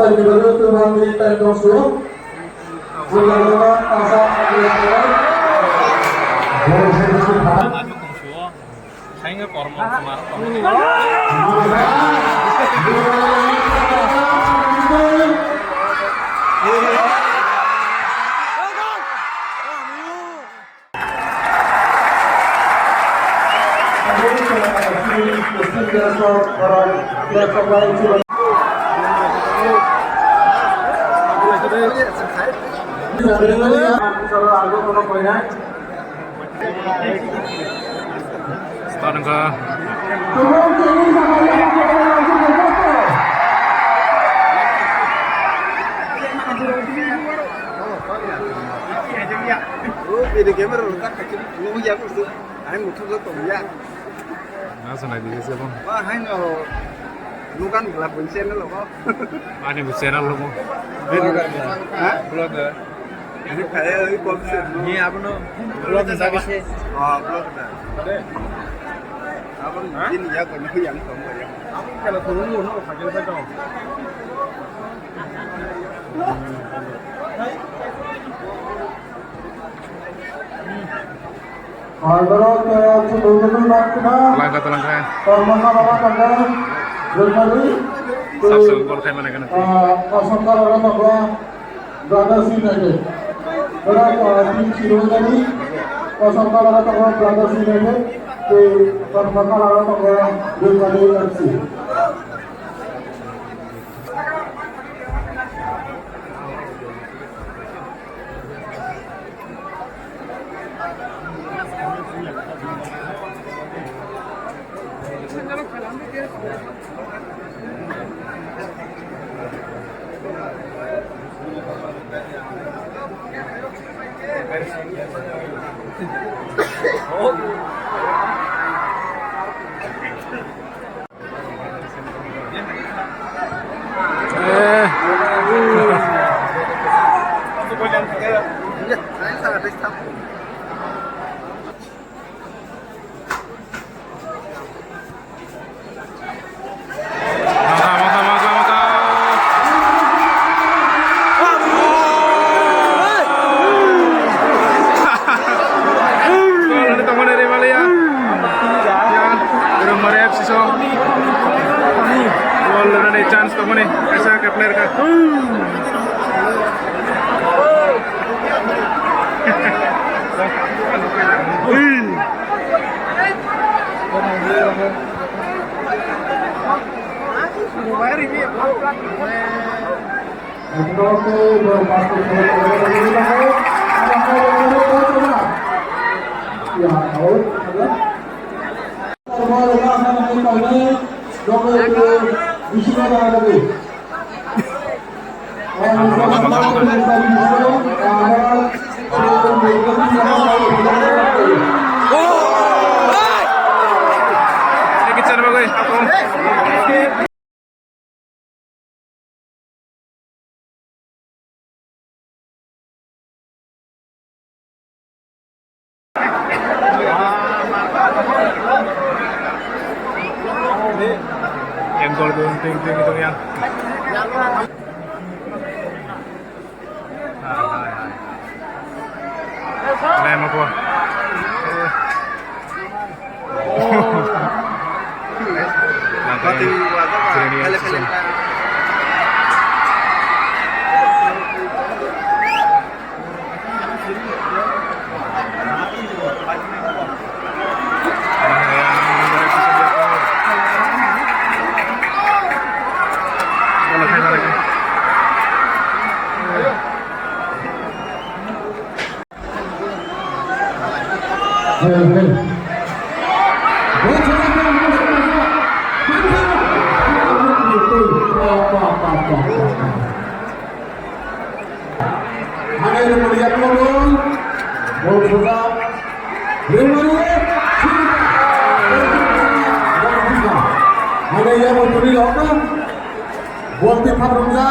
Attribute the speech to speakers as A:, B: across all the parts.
A: lagi baru tuh nanti tentang suruh. Bulan pasal
B: 아주 공수어 사행을 걸어먹고 말았다. Starting ka.
C: Video gamer tak kecil, lu ya aku tuh, hanya muncul tuh ya.
B: Nasa na di siya pun.
C: Wah, hanya lu kan gelap bensin lo kok.
B: Ani busena lo mo.
C: Hah? Blogger. Ini kayak ini konsen. Ini apa no? Blogger tapi sih. Oh, blogger. Apa ini ya kan yang kamu ya. Kalau turun lu no pakai apa dong?
B: Langkah. Sabsul gol kayak mana kan? Chance to mo ni kaysa kay player ka. Yang gol gunting-gunting itu yang. Lem ako.
C: Pati wala ka.
A: Ada yang melihat gol, gol juga. Ada yang mencuri lokal, buat tim Hamza,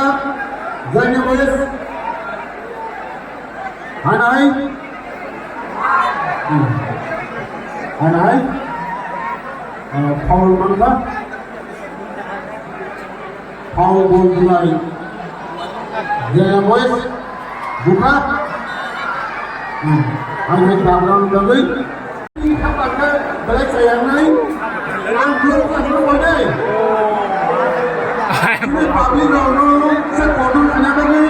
A: Zainal Boys, Hanai, Paul Mangga, Paul Bonjulari, Jaya Boys buka. Hanya background dulu. Kita pakai balik sayang naik. Langsung masuk pada. Ini papi nono sekolah anak lagi.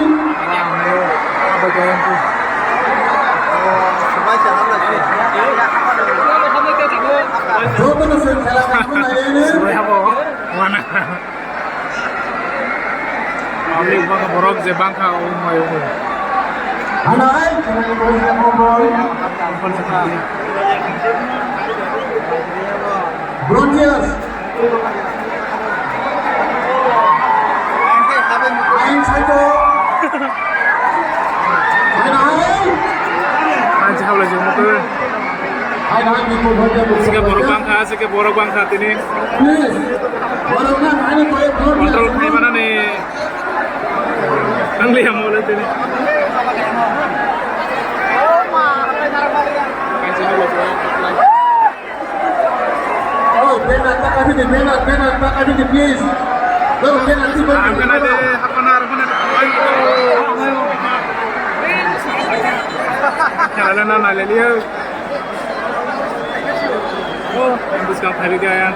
B: Apa gaya itu?
A: Coba tu saya kamu nanya ini.
B: Sebenarnya apa? Mana? Kami bangka borok je bangka umay umay.
A: Anak, jangan ngobrol. Brontiers. Ain satu. Ain.
B: Anjir kalau jemu tu.
A: Ain itu baca buku.
B: Sige borok bangka ini.
A: Please. Boroknya ain itu
B: Kontrol kayak mana nih? Ang liam mulai ini.
A: Oh, penat tak ada di please. Lo penat sih bang.
B: Akan ada apa nar? Jalan nana lihat. Oh, ambis kau hari gaya.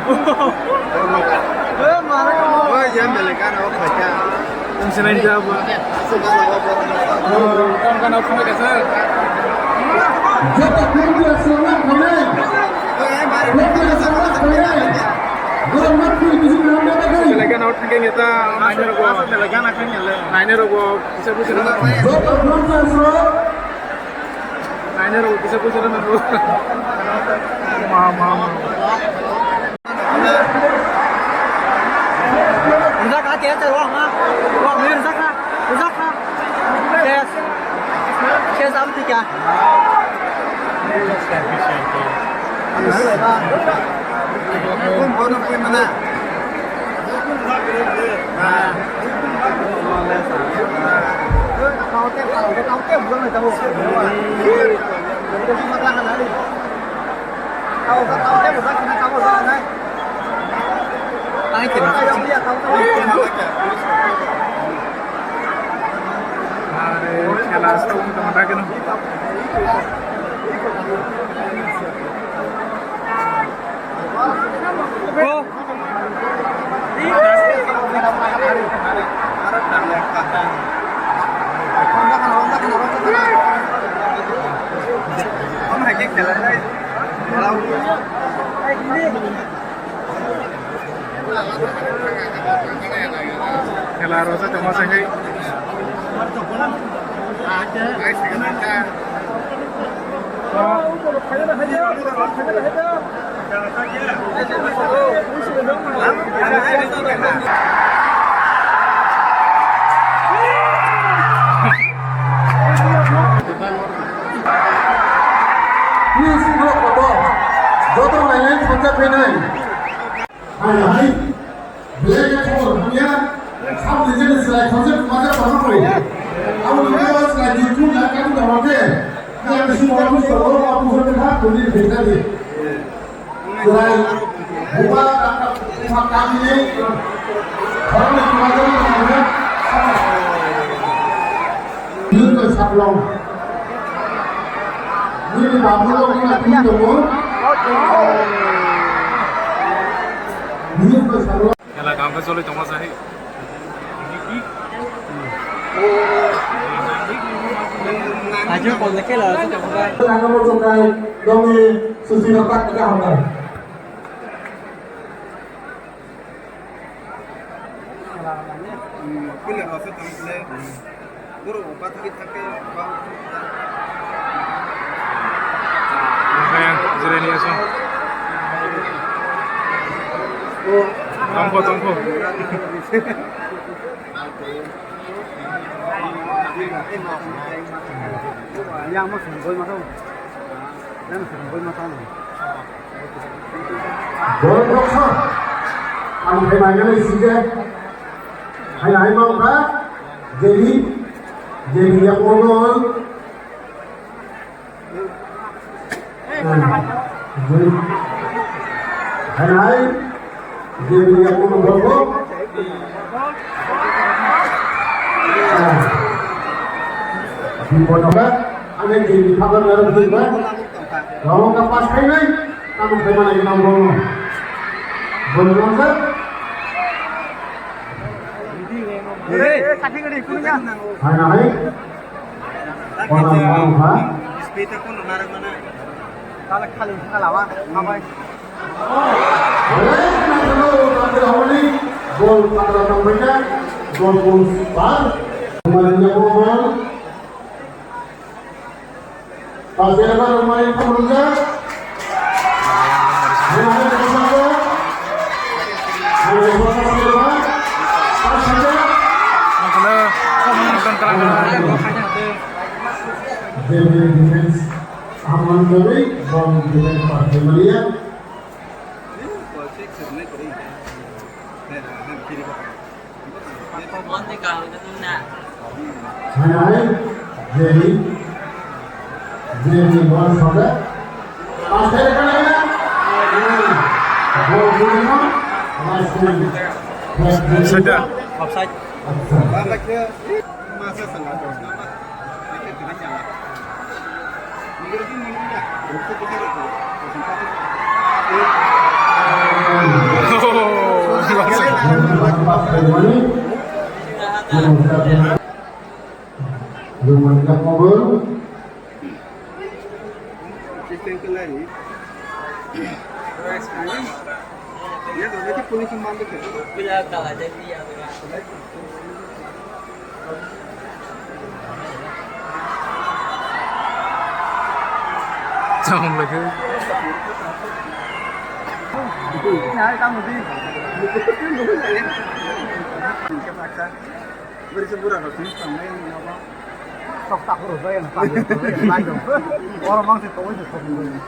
C: Oh, jangan belikan aku baca.
B: Ang sinain jawab. Kan aku nak kasar.
A: Jatuh Brontiers selamat kalian. Brontiers selamat kalian. Belum mati di sini anda lagi.
B: Talaga na outing kaya ta. Talaga na kanya le. Nine go. Bisa pusa na.
A: Jatuh Brontiers selamat.
B: Nine bisa pusa na. Mama.
C: Rsak hati hati wah ni rsak Yes. Yes, apa tiga? Pun mana? Kau teh bukan kita bu. Kita cuma tangan hari. Kau teh bukan kita kau tangan. Tangan kita.
B: Kaya last time kita matake no. Oh. Kaya rosa cuma sengay.
A: Please look above. Jodoh lain kontak penai. Hai. Belajar for dia. Sam jenis lain kontak macam apa kau? Aku juga lagi tu nak kan dah macam. Yang semua tu semua aku sudah dah beli benda ni. Selain buat apa kami ni, orang yang macam mana? Ini tu sablon. Ini babu loh ni aku tunggu. Ini tu sablon.
B: Kaya काम पे चलो cuma sahi.
C: Aju pun lagi lah.
A: Karena mau coba dong susi dapat kita hambar.
C: Kuliah rasa tampil. Guru upat kita ke bang.
B: Kaya jereni aso. Tongko.
C: Yang mau sembul macam. Dan sembul macam.
A: Boleh dokter. Ang kailangan ay sige. Ay mau ba? Jadi yang unol. Ay jadi yang unol berapa? Bipodoga, ada di kabar baru begitu. Kalau nggak pas kayaknya, kamu kemana kita ngomong? Belum kan? Hanya hai. Orang ha?
C: Sepeda pun narik mana?
B: Kalau kali lawan, apa?
A: Gol pada mereka, gol bar, kemarinnya gol. Pasir baru main pemuda. Defense aman kami, bom defense partai Maria. Hai, jadi bol pada. Pasir kalian. Gol gol
B: Sudah, offside.
C: Balik dia masa salah terus nama. Kita tidak jalan. Mungkin ini tidak. Untuk kita itu. Sistem kelari. Dia berarti polisi mandek ya.
D: Bila kalah jadi ya.
B: Jangan lagi.
C: Nyari kamu di. Kita paksa. Berseburan harus sampai apa?
B: Sok tak urus saya yang panjang. Orang mangsa kau itu kau ini.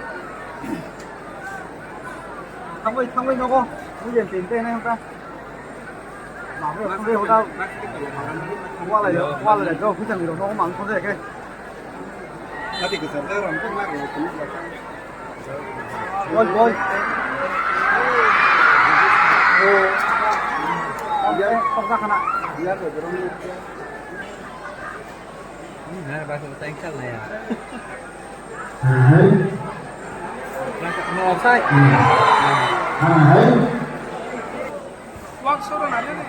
B: Thằng nó có cái tiền tên này không ta? Mà không biết đâu. Qua là để cho cái thằng gì đó nó có mắng không thể cái.
C: Nó thì cứ sợ ra rồi không mắc rồi cũng là.
B: Gol. Vậy không ra khana.
C: Dia rồi rồi.
D: Nah, bahasa Inggris lah ya.
A: Hai.
B: No offside.
A: Hai.
B: Waktu nanya nih.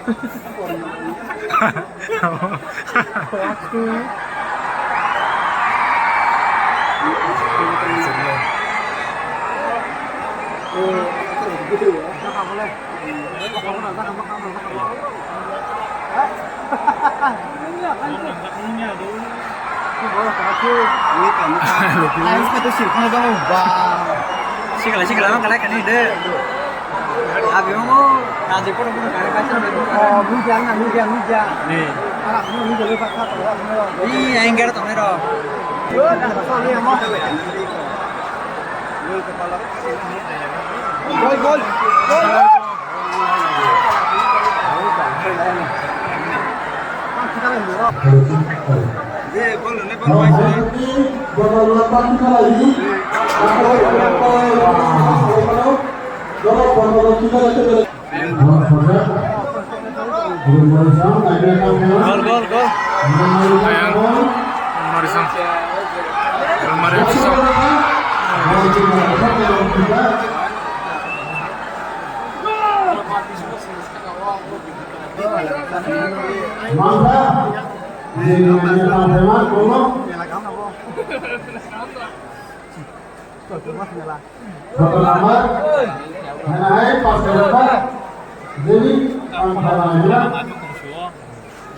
B: Waktu.
C: Gitu ya.
B: Enggak boleh. Kamu
C: Ini kan.
B: Ayo satu sih, kalau kamu bang.
D: Sigla mah kalian kan ide. Abi mau nanti pun kalian kacau deh.
B: Oh, hujan.
D: Nih.
B: Anak ini jadi pasal kalau
D: Iya, enggak tahu nih dong.
B: ada pasal dia mau. Gol. Kita main bola.
C: Dia bola ni bola macam ni.
D: Gol.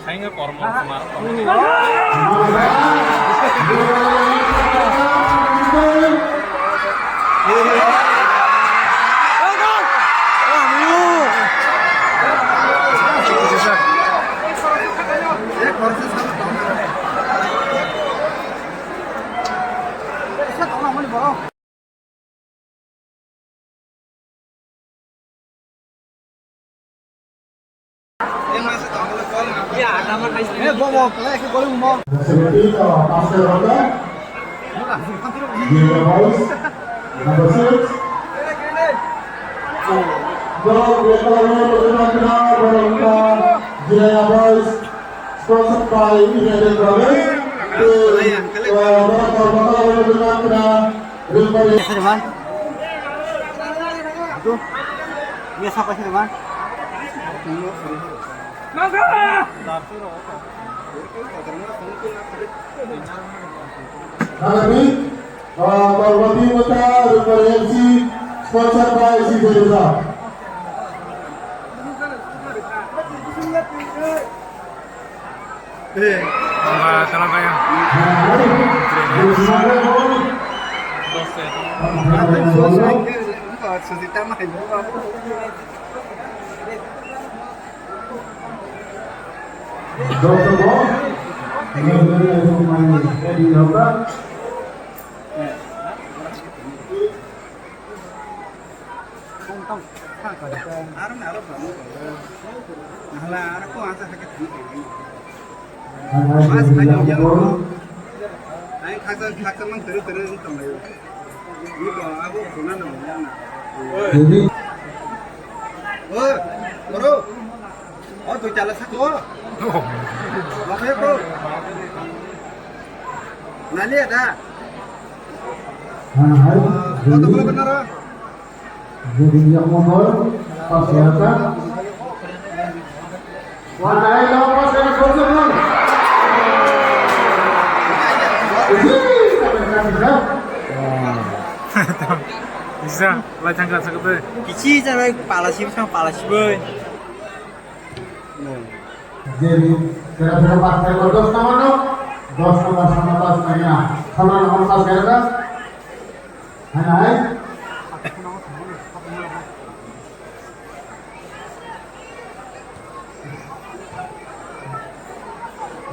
D: Saya kormo kemarin. Ya, nama
B: Eh, bawa ke gol mau.
A: Sponsored by United Brothers.
B: Biasa teman. Itu biasa apa sih teman?
A: Kami Barbati Mata referensi sponsor by si Desa.
C: Salam kaya.
A: Dr. Boss, ini dokter.
B: Tong
A: Jadi,
C: Bro. Oh, tu jalan satu. Makanya, Bro. Nani ada. Oh, tu benar.
A: jadi yang motor kesehatan. Mana yang pas yang kosong?
C: Bisa, lacang kan sekali.
D: Kici cara palasip sama palasip.
A: Jadi kira-kira pas saya berdos nama no, dos nama sama tas saya, sama nama tas saya kan? Hai.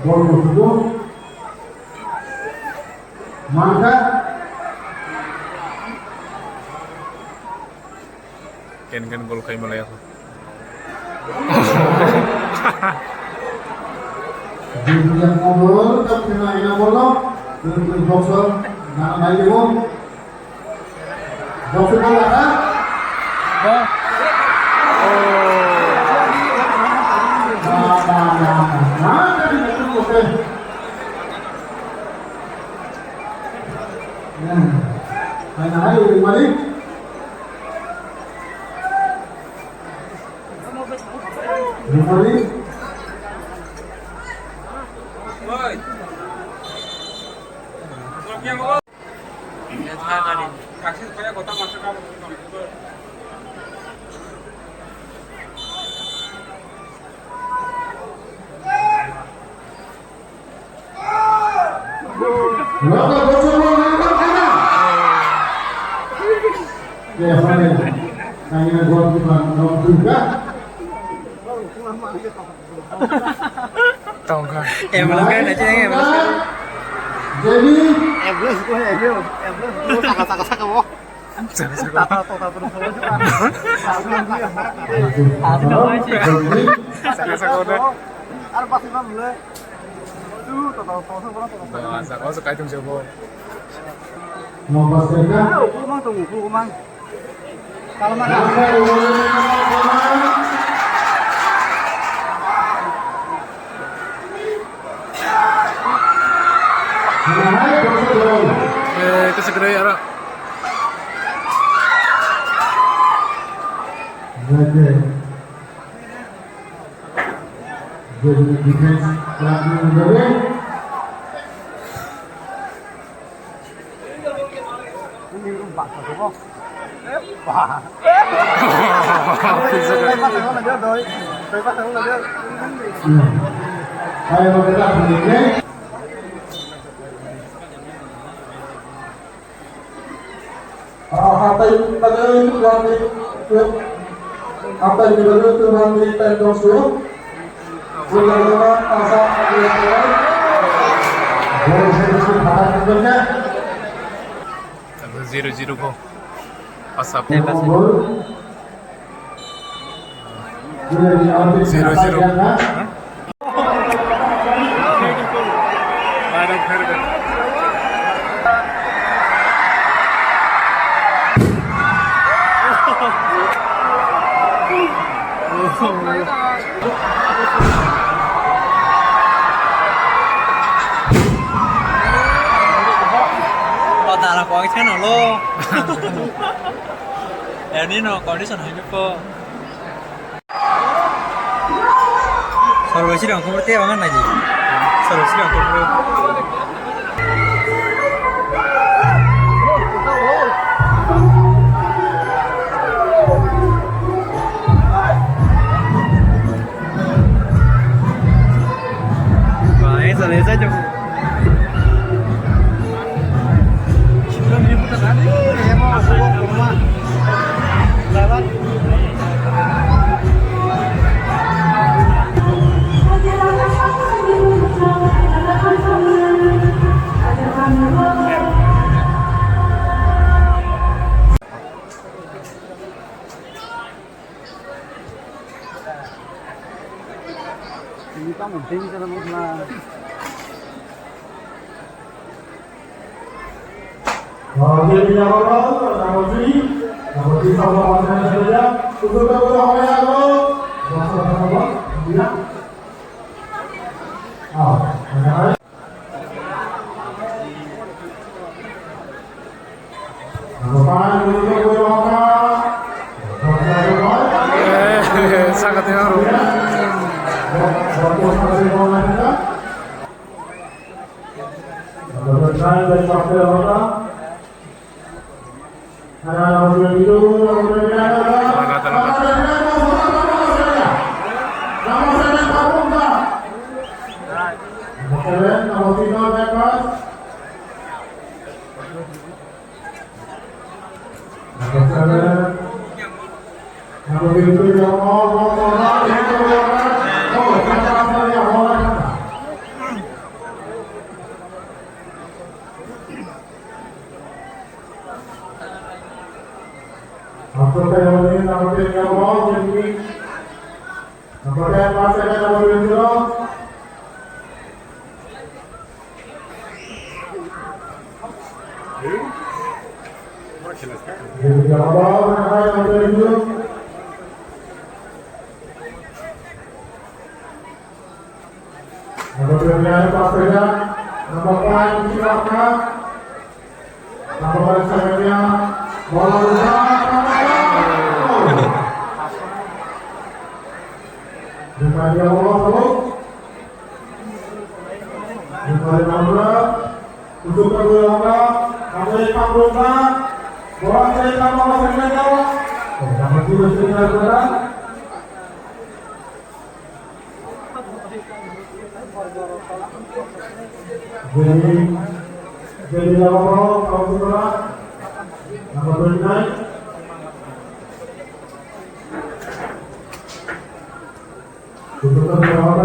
A: Boleh itu, maka
C: Kan gol kayak Malaya tuh.
A: jadi yang ngobrol, tapi nanya ngobrol, untuk dokter, nama ibu, dokter mana kan?
C: Tahu kan?
D: Belum kan aja yang belum kan.
A: Jadi,
B: Eblos itu Eblos itu saka-saka wah. Tata terus
C: Saka-saka udah.
B: Ada pasti mah boleh. Tuh, tata
C: Saka suka itu coba.
A: memastikan
B: kumang tunggu kumang. Kalau mana?
C: Itu segera ya, Ra.
A: Jadi defense lagi menjadi
B: Ini rumpak kok. Wah.
A: saya bergerak begini. Apa yang itu apa yang itu nanti tendong suruh Sulawesi pasal Sulawesi boleh sedikit bahan sebenarnya
C: 0-0 kok. Asap. 0-0.
D: quay thế nào lo em đi nó còn đi sẵn hình cơ sau rồi chỉ đang không có tiêu bằng này gì sau rồi chỉ đang không có selesai cok. Sudah diputar tadi, ya mau bawa ke rumah. Lewat. Ini kan penting cara mengelola.
A: Jadi nomor 3 sama pasangan saja. Untuk kedua orang itu, nomor 9. Ada.
C: Sangat ngaruh. Jadi nomor kalau sudah nomor 9. Untuk kedua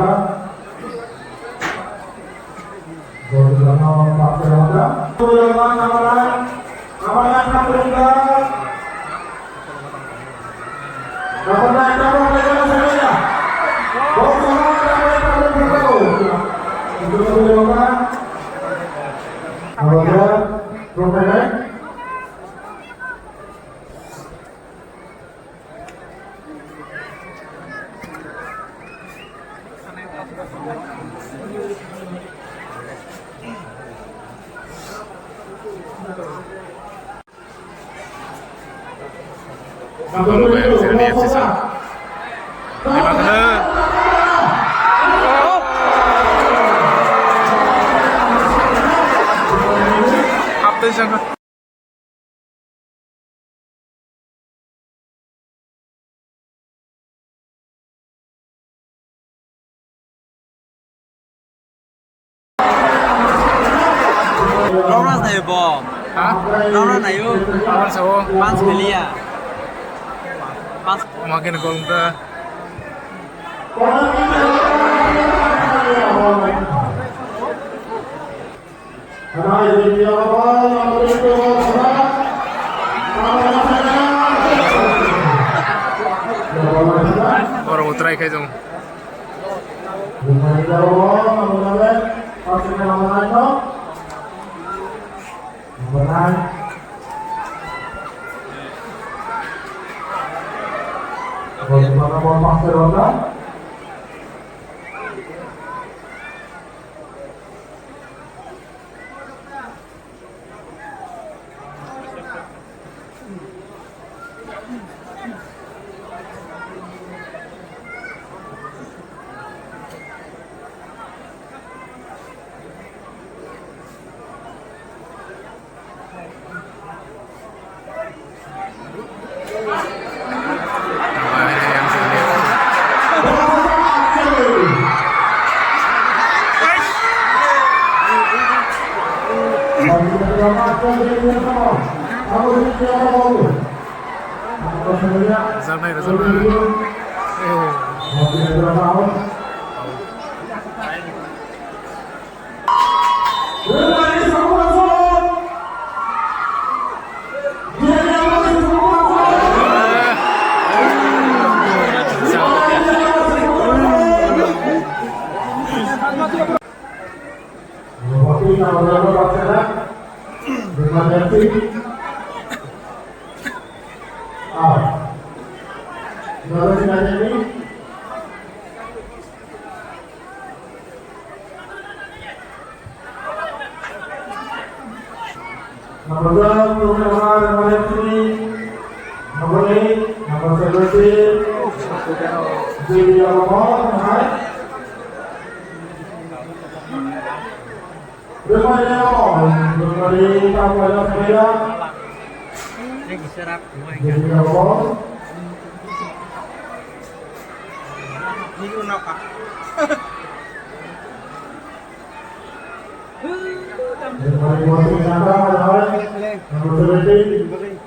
D: Lawrence này bò.
C: Hah?
D: Lawrence này yuk.
C: Lawan sawo.
D: Pans Belia. Pans.
C: Makin gol enggak. Orang utrai kayak dong.
A: Number 12, number 3, number 8, number 17, Julia Lamar, right? Bermainnya Bermain tampaknya sepeda Julia Lamar Bermain masih nyata, right? Number 17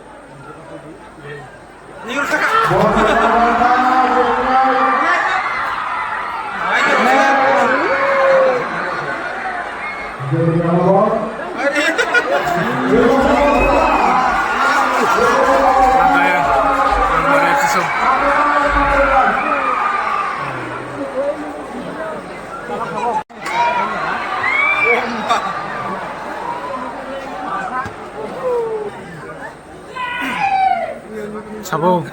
C: Sabong.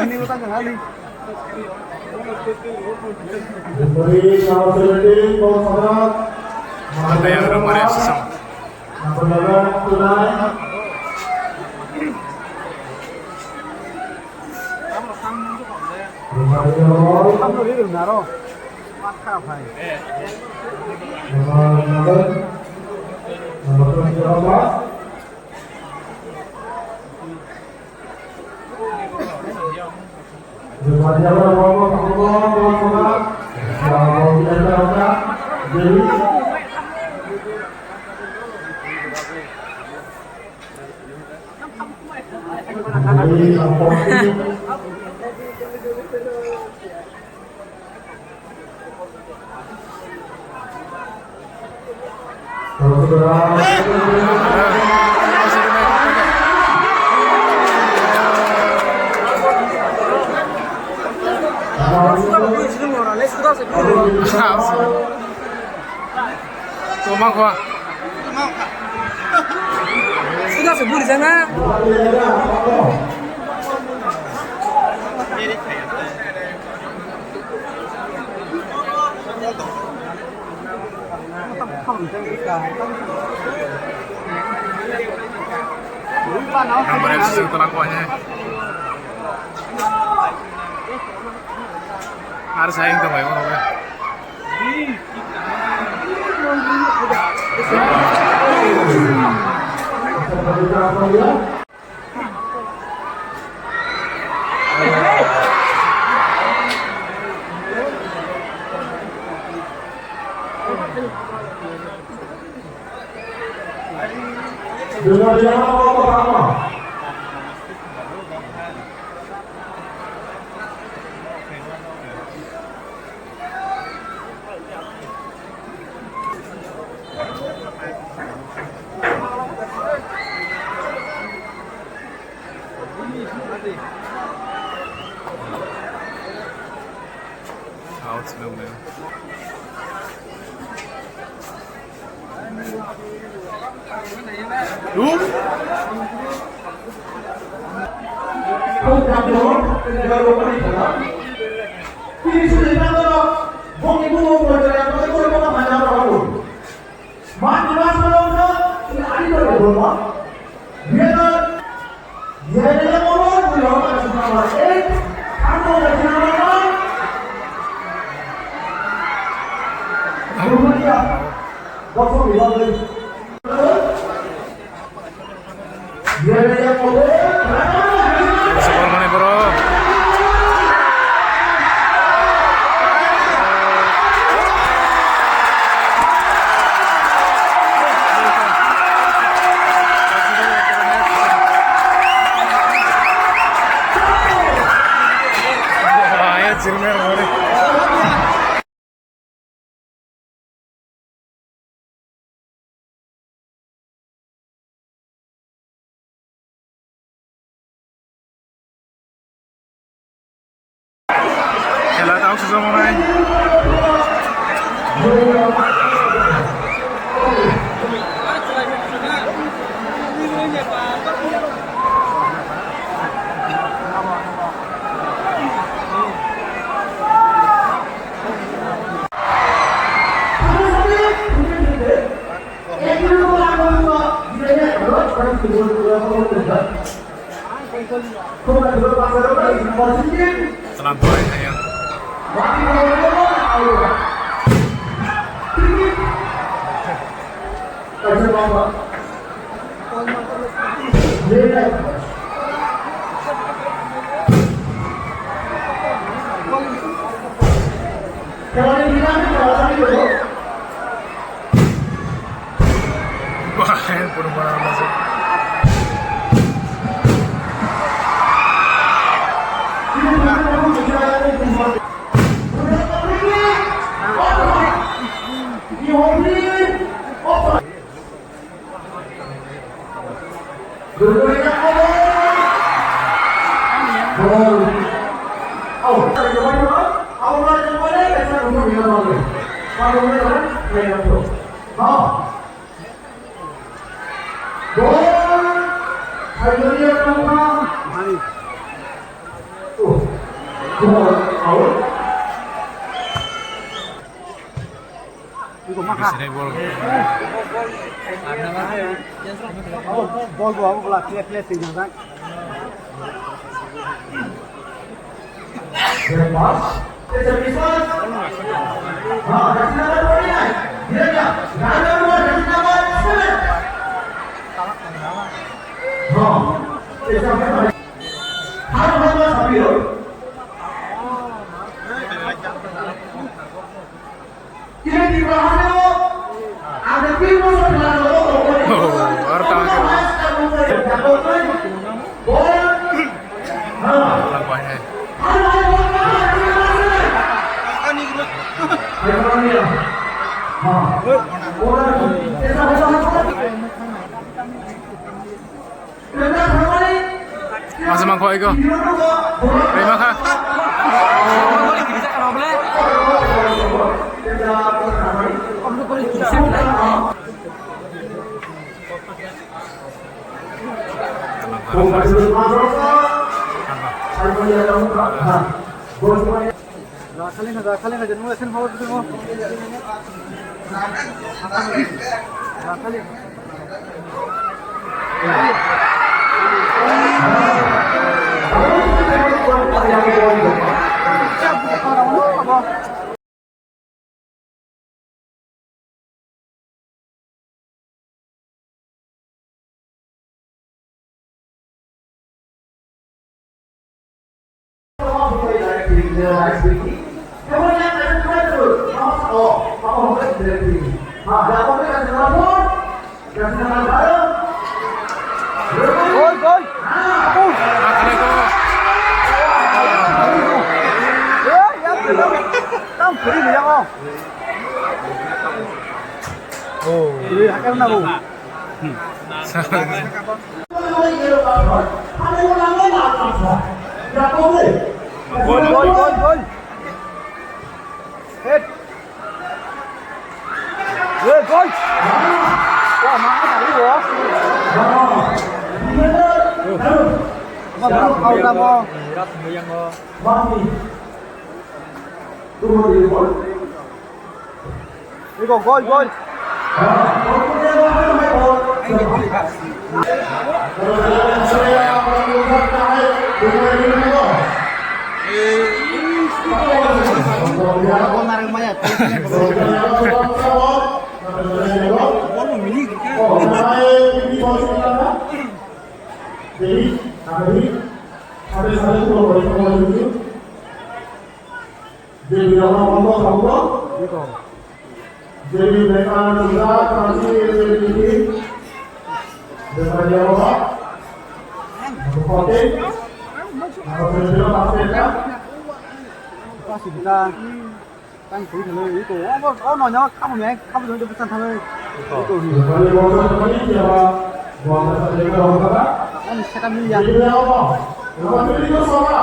B: Ini utang kali.
A: Beri kalau sedih, kalau sangat
C: Ada yang nomor yang susah.
A: Number 11 tunai Bermainnya Lamar
B: Kamu ini naro. Maka bhai.
A: Number 28 Bermainnya Lamar Jadi
C: Tumangkwa.
D: Sudah sebut di sana.
C: Nomor yang susah telangkuannya. Harus sayang tuh kayak ngono.
A: Dengan yang pertama
C: Out sebenarnya.
A: Không chạm được, giờ luôn đi. 피니시를 일하다가 거기 보고 보여줘야 또 이걸 보고 많이 하더라고. 많이 마시면서 이게 아니더라고 뭐가? 얘는 얘네가 뭐로 여러 가지 생각을 한국에 지나가면 누구야? 너도 이거를 얘네가 뭐로
C: Sekolahnya bro. Bahaya Cilmer bro. খেলা তাও সুযোগ নাই Selamat ya. Wah, pura-pura masuk.
B: 이거 막
C: Di sini bol.
B: bol gua aku lah clear tinggal kan. Lampanya. Masih mangkok itu. Terima kasih. Kali na janganesen hawa tu semua. Kali. Gol. Tao free được không? Free hakkan na bu. Gol. Hết. Gol. Wah, mana tadi gua? Mau kau tak mau? 이거 골.
A: Jadi mereka sudah kasih ini dengan jawab pakai atau sudah pastikan
B: Kasih kita kan beri dulu itu. Oh nanya kamu ya, kamu jangan pesan sama itu.
A: kembali bawa kembali siapa bawa saja bawa apa
B: Ini sekarang ini ya.
A: jadi apa lepas itu sama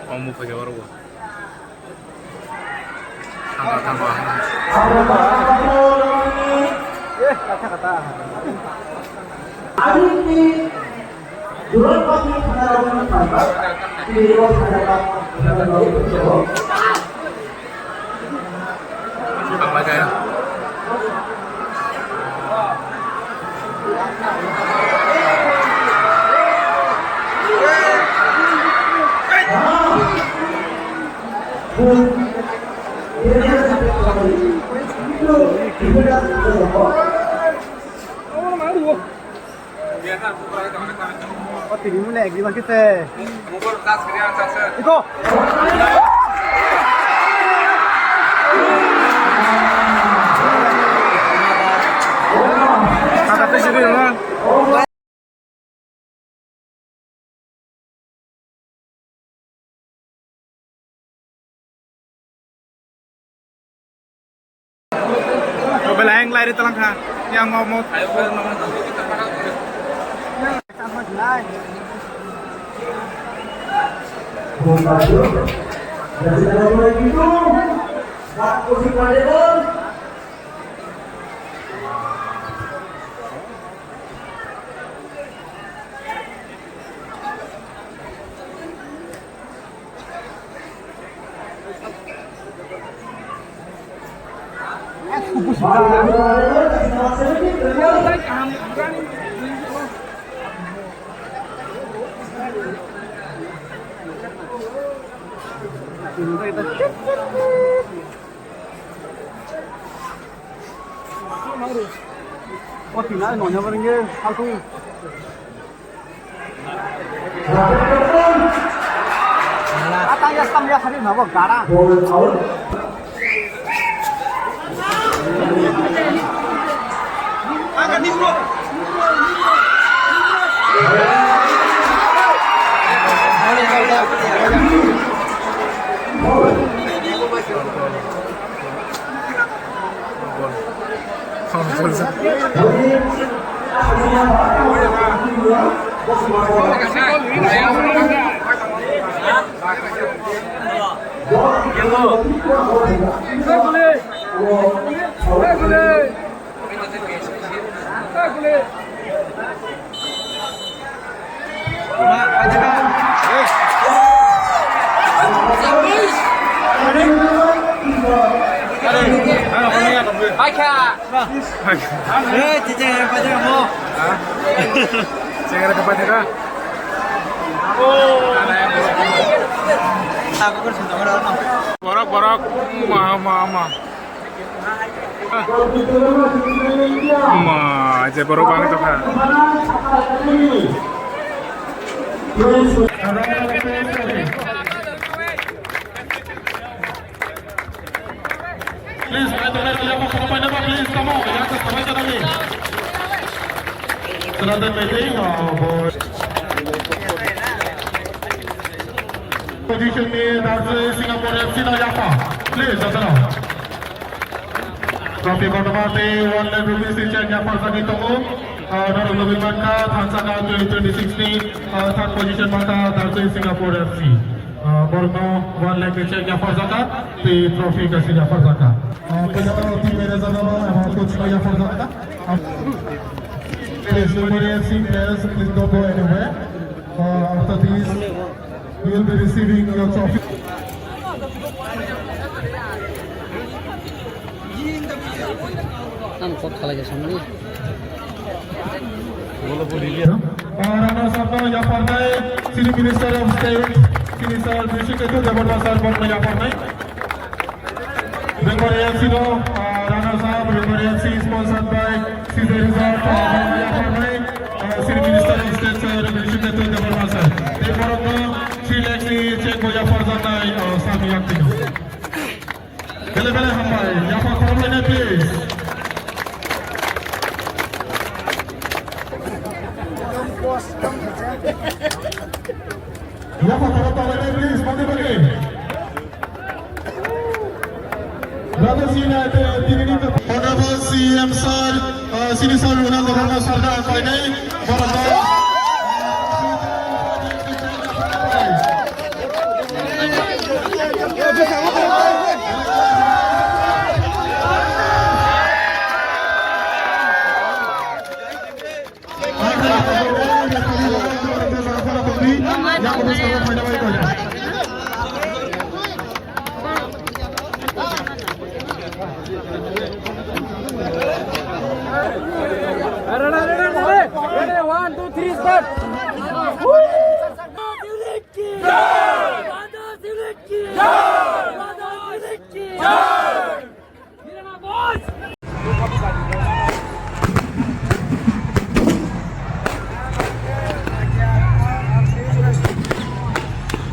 C: Kamu pakai baru. Tambah.
B: kata.
A: hari ini bulan pagi penerapan pantas di luar hadapan
C: Apa aja?
B: Oh dirimu lagi gimana kita? Iko.
C: Kata presiden lah. Belaeng lari telang ha, yang mau tayo pa naman.
B: Sama senai. Oh tinggal nanya barangnya aku. Atang ya sam ya hari nabo gara. Agak di bro. Cicing apa aja mau?
C: Saya ada tempat juga.
D: Aku kan sudah orang.
C: Borak, mama. Aja borok banget tuh kan.
A: Please, please, come on, Another meeting, position is Singapore FC now Jaffa. Please, Trophy Kotamati, 1 lakh rupees in check Jaffa Sagitomo. Honorable Maka, Thansaka 2020-16, third position Maka, that's in Singapore FC.
E: Borno 1 lakh check Jafar Zaka, the trophy kasi Jafar Zaka. Pejabat team manager nama coach Jafar Zaka. Please, players, please don't go anywhere. After this, you will be receiving your trophy. Runners up Jafar Naik, Chief Minister of State, Sini Sir Bishik itu Jabatan Sir Borno Jafar Naik. Bengal AFC runners up, Bengal AFC sponsored by Caesar Resort Borno Jafar Naik, Chief Minister of State Sir Bishik itu Jabatan Sir. Therefore, 3 lakhs check Jafar Naik Sami Yaktino. Bele hambai, Jafar Koromlene please. Jafar Koromlene please, bagi. Brother Honorable CM Sir, Sini Sir Ronaldo Sardar Finai,